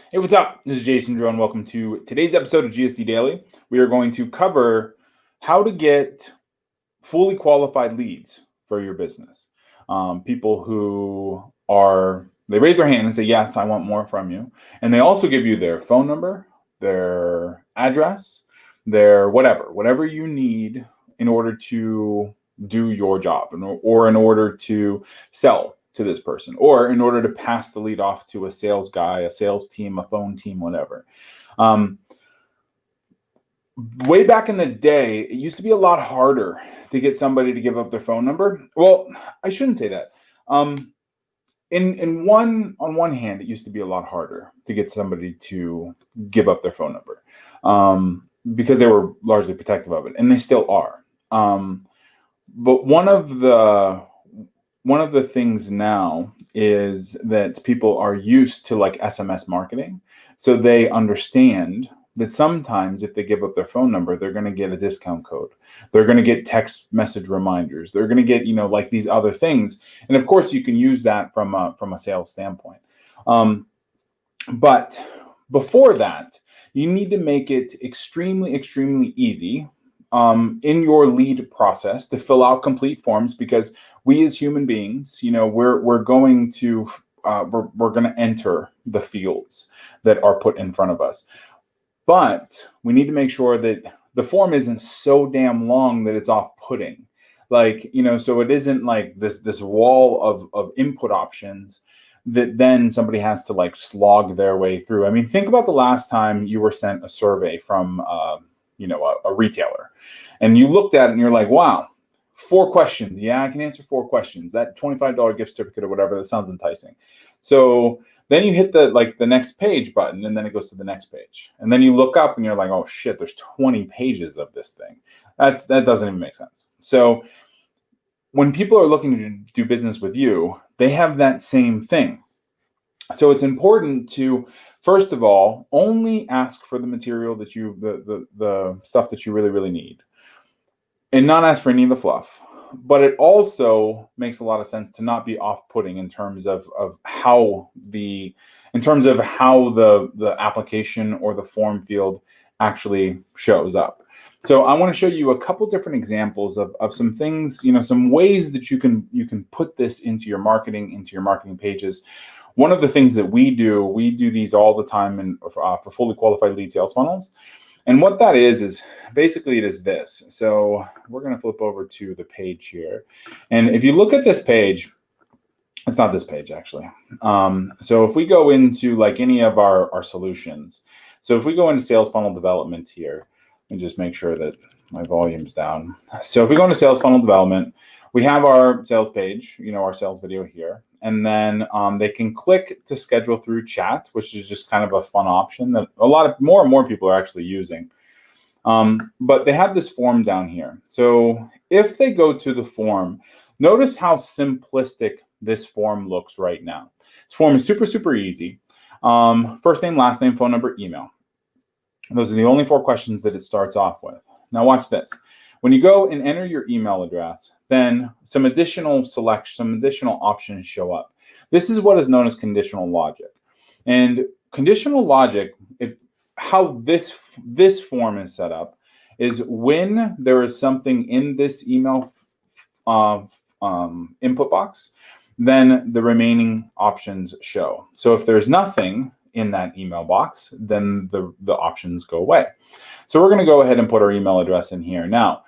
Hey, what's up? This is Jason Drew, and welcome to today's episode of GSD Daily. We are going to cover how to get fully qualified leads for your business. People who they raise their hand and say, yes, I want more from you. And they also give you their phone number, their address, their whatever you need in order to do your job or in order to sell to this person, or in order to pass the lead off to a sales guy, a sales team, a phone team, whatever. Way back in the day, it used to be a lot harder to get somebody to give up their phone number. Well, I shouldn't say that. On one hand, it used to be a lot harder to get somebody to give up their phone number because they were largely protective of it, and they still are. But one of the things now is that people are used to like SMS marketing. So they understand that sometimes if they give up their phone number, they're going to get a discount code. They're going to get text message reminders. They're going to get, like these other things. And of course you can use that from a sales standpoint. But before that, you need to make it extremely, extremely easy in your lead process to fill out complete forms, because we as human beings, we're going to enter the fields that are put in front of us. But we need to make sure that the form isn't so damn long that it's off-putting. So it isn't like this wall of input options that then somebody has to like slog their way through. I mean, think about the last time you were sent a survey from a retailer, and you looked at it and you're like, wow, 4 questions. Yeah, I can answer 4 questions. That $25 gift certificate or whatever, that sounds enticing. So then you hit the next page button, and then it goes to the next page. And then you look up and you're like, oh shit, there's 20 pages of this thing. That doesn't even make sense. So when people are looking to do business with you, they have that same thing. So it's important to, first of all, only ask for the material that the stuff that you really, really need, and not ask for any of the fluff. But it also makes a lot of sense to not be off-putting in terms of how the application or the form field actually shows up. So I want to show you a couple different examples of some things, some ways that you can put this into your marketing pages. One of the things that we do these all the time for fully qualified lead sales funnels. And what that is basically it is this. So we're going to flip over to the page here. And if you look at this page, it's not this page actually. So if we go into like any of our solutions, so if we go into sales funnel development here, and just make sure that my volume's down. So if we go into sales funnel development, we have our sales page, our sales video here. And then they can click to schedule through chat, which is just kind of a fun option that more and more people are actually using. But they have this form down here. So if they go to the form, notice how simplistic this form looks right now. This form is super, super easy. First name, last name, phone number, email. Those are the only 4 questions that it starts off with. Now watch this. When you go and enter your email address, then some additional options show up. This is what is known as conditional logic. And conditional logic, how this form is set up is when there is something in this email input box, then the remaining options show. So if there's nothing in that email box, then the options go away. So we're going to go ahead and put our email address in here. Now,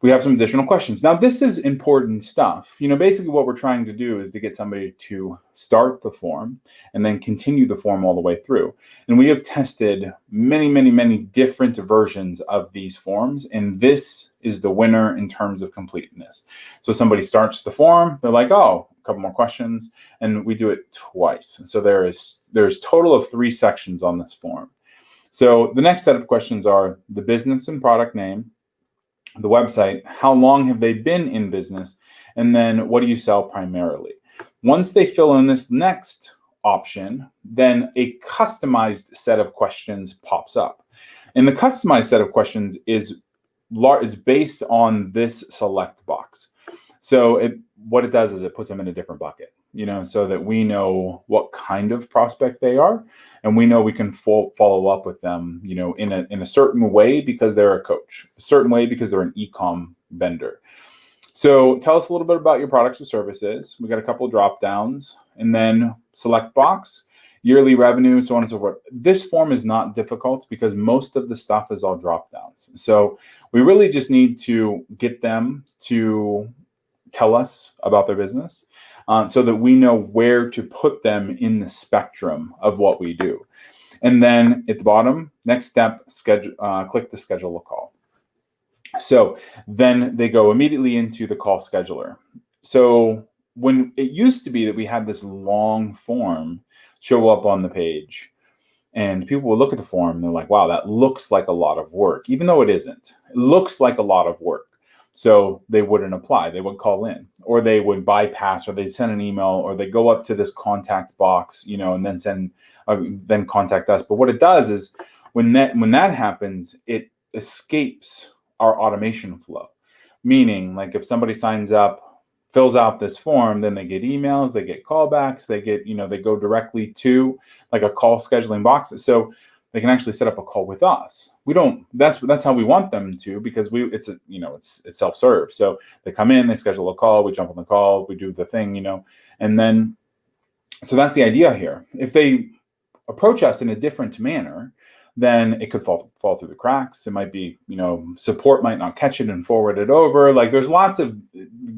we have some additional questions. Now, this is important stuff. Basically what we're trying to do is to get somebody to start the form and then continue the form all the way through. And we have tested many, many, many different versions of these forms, and this is the winner in terms of completeness. So somebody starts the form, they're like, oh, a couple more questions, and we do it twice. So there's total of 3 sections on this form. So the next set of questions are the business and product name, the website, how long have they been in business, and then what do you sell primarily. Once they fill in this next option, then a customized set of questions pops up. And the customized set of questions is based on this select box. So what it does is it puts them in a different bucket. so that we know what kind of prospect they are, and we know we can follow up with them, in a certain way because they're a coach, a certain way because they're an e-com vendor. So tell us a little bit about your products or services. We got a couple of drop downs, and then select box, yearly revenue, so on and so forth. This form is not difficult because most of the stuff is all drop downs. So we really just need to get them to tell us about their business, so that we know where to put them in the spectrum of what we do. And then at the bottom, next step, click to schedule a call. So then they go immediately into the call scheduler. So when it used to be that we had this long form show up on the page, and people would look at the form and they're like, wow, that looks like a lot of work, even though it isn't. It looks like a lot of work. So they wouldn't apply. They would call in, or they would bypass, or they'd send an email, or they go up to this contact box, and then contact us. But what it does is when that happens, it escapes our automation flow. Meaning, like if somebody signs up, fills out this form, then they get emails, they get callbacks, they get, they go directly to like a call scheduling box. So they can actually set up a call with us. We don't, that's how we want them to, because it's self-serve. So they come in, they schedule a call, we jump on the call, we do the thing, and then, so that's the idea here. If they approach us in a different manner, then it could fall through the cracks. It might be, support might not catch it and forward it over. Like there's lots of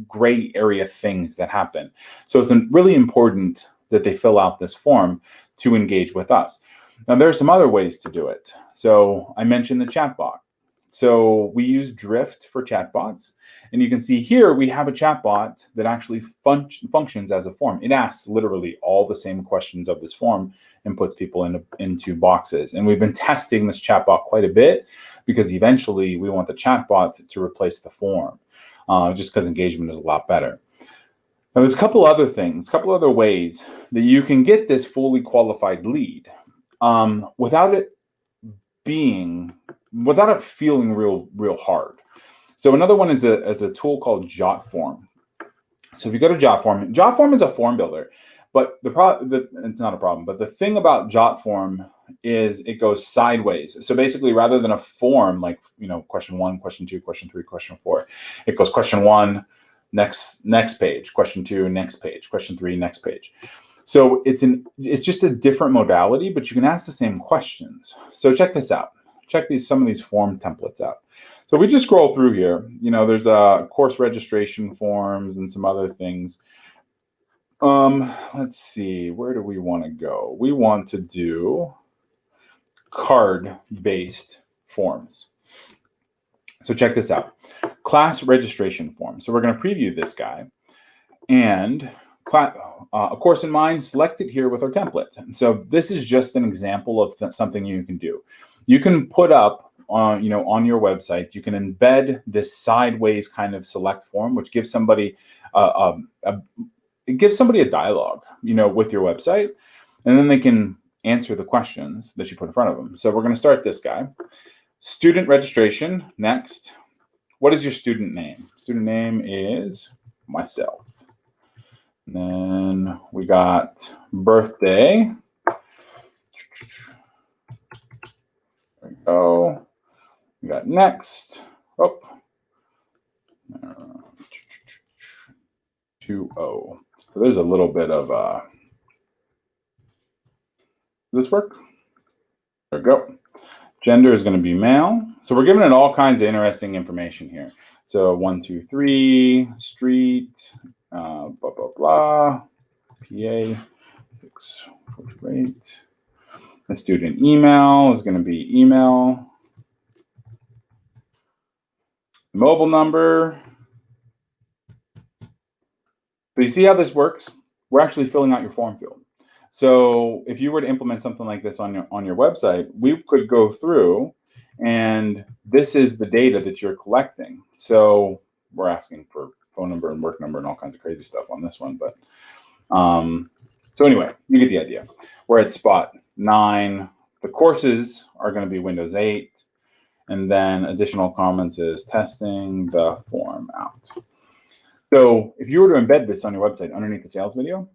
gray area things that happen. So it's really important that they fill out this form to engage with us. Now there are some other ways to do it. So I mentioned the chatbot. So we use Drift for chatbots. And you can see here we have a chatbot that actually functions as a form. It asks literally all the same questions of this form and puts people into boxes. And we've been testing this chatbot quite a bit because eventually we want the chatbot to replace the form, just because engagement is a lot better. Now there's a couple other ways that you can get this fully qualified lead without it feeling real hard. So another one is a tool called JotForm. So if you go to JotForm is a form builder, but it's not a problem. But the thing about JotForm is it goes sideways. So basically, rather than a form like question 1, question 2, question 3, question 4, it goes question 1, next page, question 2, next page, question 3, next page. So it's just a different modality, but you can ask the same questions. So check this out. Check some of these form templates out. So we just scroll through here. There's course registration forms and some other things. Let's see, where do we want to go? We want to do card-based forms. So check this out. Class registration form. So we're going to preview this guy, and a course in mind, select it here with our template. So this is just an example of something you can do. You can put up on your website, you can embed this sideways kind of select form, which gives somebody a dialogue, with your website, and then they can answer the questions that you put in front of them. So we're going to start this guy. Student registration. Next. What is your student name? Student name is myself. And then we got birthday. There we go. We got next. Oh. 20. So there's a little bit of does this work? There we go. Gender is going to be male. So we're giving it all kinds of interesting information here. So 1, 2, 3, street, blah, blah, blah, PA, 648. The student email is going to be email. Mobile number. So you see how this works? We're actually filling out your form field. So if you were to implement something like this on your website, we could go through, and this is the data that you're collecting. So we're asking for phone number and work number and all kinds of crazy stuff on this one. But so anyway, you get the idea. We're at spot 9. The courses are going to be Windows 8. And then additional comments is testing the form out. So if you were to embed this on your website underneath the sales video,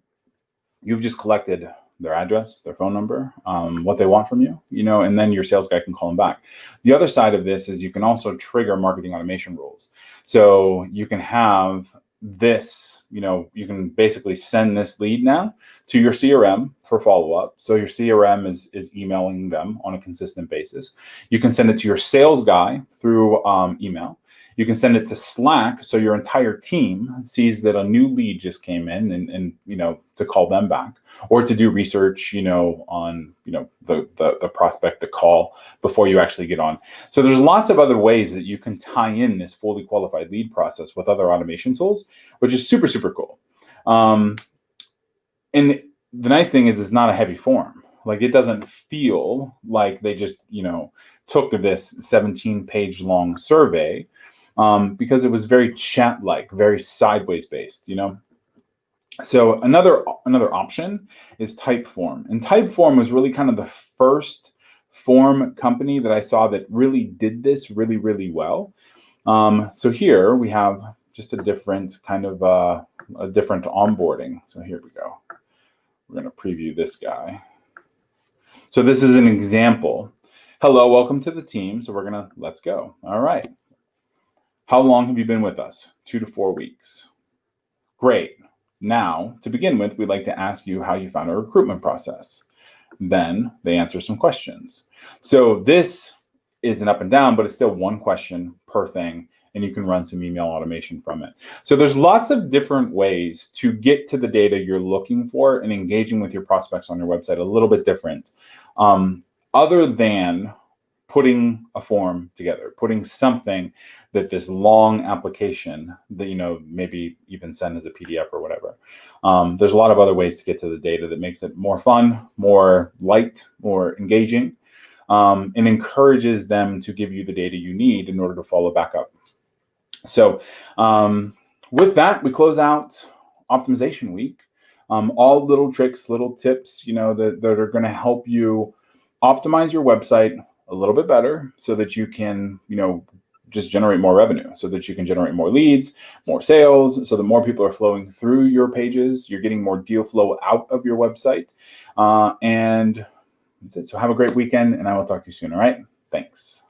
you've just collected their address, their phone number, what they want from you, and then your sales guy can call them back. The other side of this is you can also trigger marketing automation rules. So you can have this, you can basically send this lead now to your CRM for follow-up. So your CRM is emailing them on a consistent basis. You can send it to your sales guy through email. You can send it to Slack, so your entire team sees that a new lead just came in, and to call them back, or to do research, on the prospect, the call before you actually get on. So there's lots of other ways that you can tie in this fully qualified lead process with other automation tools, which is super, super cool. And the nice thing is it's not a heavy form. Like, it doesn't feel like they just took this 17-page long survey. Because it was very chat-like, very sideways based, So another option is Typeform. And Typeform was really kind of the first form company that I saw that really did this really, really well. So here we have just a different kind of a different onboarding. So here we go. We're going to preview this guy. So this is an example. Hello, welcome to the team. So let's go. All right. How long have you been with us? 2 to 4 weeks. Great. Now, to begin with, we'd like to ask you how you found our recruitment process. Then they answer some questions. So this is an up and down, but it's still one question per thing, and you can run some email automation from it. So there's lots of different ways to get to the data you're looking for, and engaging with your prospects on your website a little bit different, other than putting a form together, putting something that this long application that, maybe even send as a PDF or whatever. There's a lot of other ways to get to the data that makes it more fun, more light, more engaging, and encourages them to give you the data you need in order to follow back up. So with that, we close out optimization week. All little tricks, little tips, that are going to help you optimize your website a little bit better, so that you can, just generate more revenue, so that you can generate more leads, more sales, so that more people are flowing through your pages. You're getting more deal flow out of your website. And that's it. So have a great weekend, and I will talk to you soon. All right. Thanks.